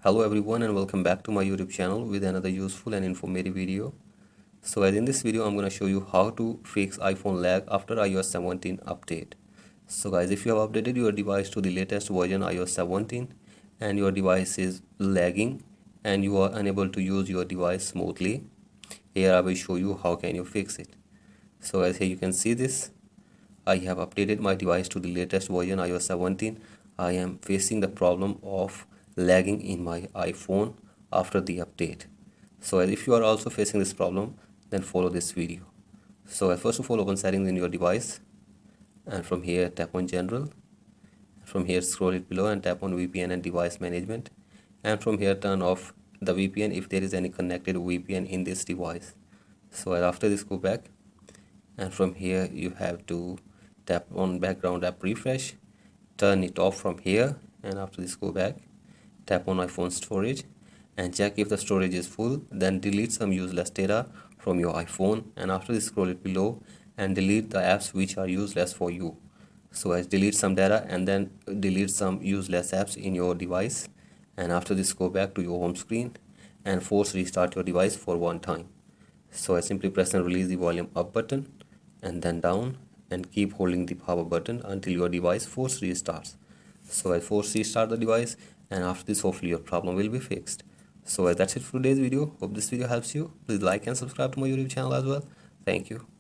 Hello everyone and welcome back to my YouTube channel with another useful and informative video. So as in this video I'm going to show you how to fix iPhone lag after iOS 17 update. So guys, if you have updated your device to the latest version iOS 17 and your device is lagging and you are unable to use your device smoothly, here I will show you how can you fix it. So as here you can see this, I have updated my device to the latest version iOS 17. I am facing the problem of lagging in my iPhone after the update. So if you are also facing this problem, then follow this video. So first of all, open settings in your device, and from here tap on general. From here scroll it below and tap on VPN and device management, and from here turn off the VPN if there is any connected VPN in this device. So after this, go back, and from here you have to tap on background app refresh, turn it off from here, and after this go back, tap on iPhone storage and check if the storage is full, then delete some useless data from your iPhone, and after this scroll it below and delete the apps which are useless for you. So as delete some data and then delete some useless apps in your device, and after this go back to your home screen and force restart your device for one time. So I simply press and release the volume up button and then down, and keep holding the power button until your device force restarts. So I force restart the device, and after this hopefully your problem will be fixed. So that's it for today's video. Hope this video helps you. Please like and subscribe to my YouTube channel as well. Thank you.